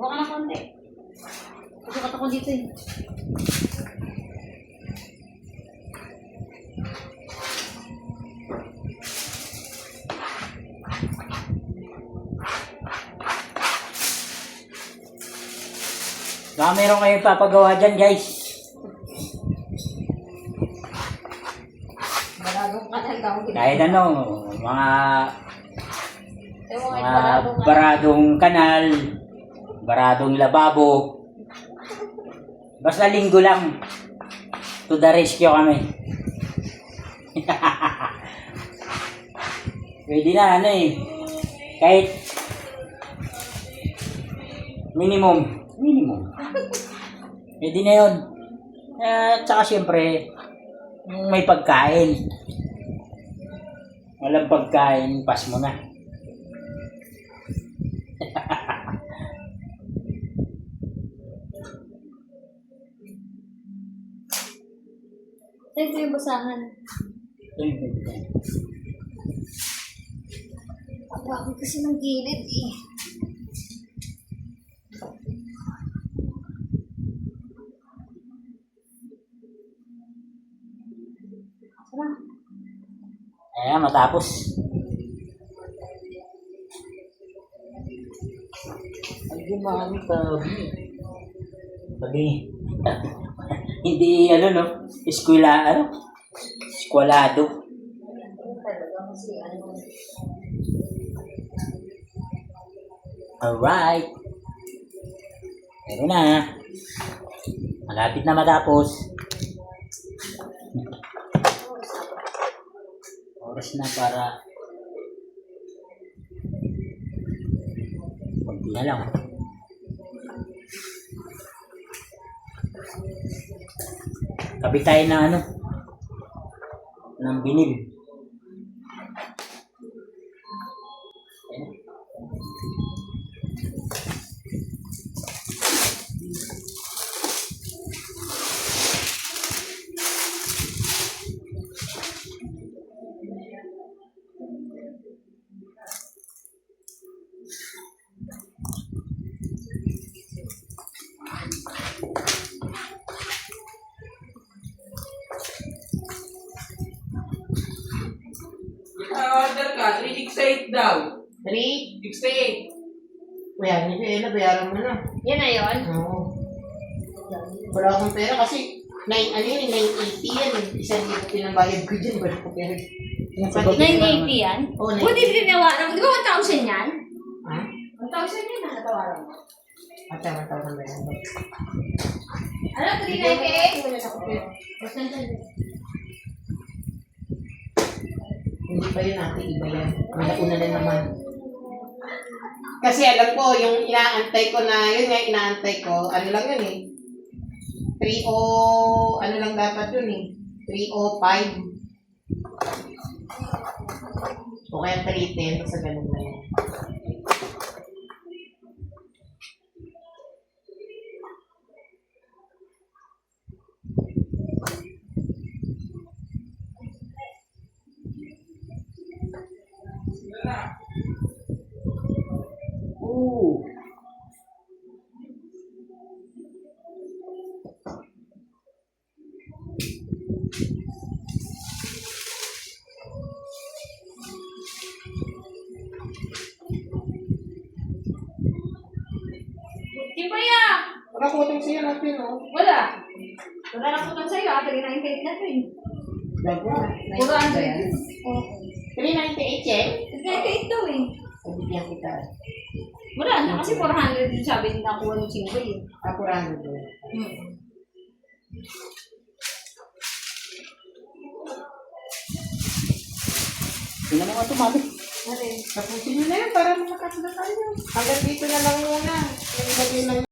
Huwag ka na konti. Pagkakat ako dito eh. Baka meron kayong papagawa dyan, guys. Baradong kanal daw. Kahit ano, mga Ewan mga baradong kanal, baradong lababo. Basta linggo lang. To the rescue kami. Pwede na, ano eh. Kahit minimum. Pwede na yun. Tsaka syempre, may pagkain. Walang pagkain, pass mo na. Ito yung basahan. Ang bakit kasi ng gilid eh. Ayan, matapos. Ay, mami, tabi. Hindi, ano, no? Eskwalado. Alright. Meron na. Malapit na matapos. Oras na para konti na lang. Kabit tayo na ano ng binil. Order ka, 368 daw. 3? 68. Kuya, hindi na, bayaran mo na. Yan na yun? Oo. Wala akong pera kasi 980 yan. Isang libo pinabayad ko dyan. Wala akong pera. 980 yan? Oo, Buti binawaran mo. Di ba 1,000 yan? Ha? 1,000 yan na natawaran mo. Matawang ba yan? Ano, 398? Wala akong pera. Hindi pa yun natin iba yan. Una na naman. Kasi alam ko, yung inaantay ko na, yun nga inaantay ko, ano lang yun eh. 30, ano lang dapat yun eh. 305. O kaya 310, sa ganun na yan. Ooh. Di ba yan? Wala ko itong siya natin, no? Wala. Wala na po sa'yo. 398 na ito eh. Dago na. 400. 398 yan? 398 daw eh. Pabigyan kita. Wala na kasi 400 yung sabi nila nakuha ng 5 eh. Apurado doon. Tingnan mo nga ito, mami. Tapusin nyo na yan para makakasala tayo. Hanggang dito na lang muna. Yung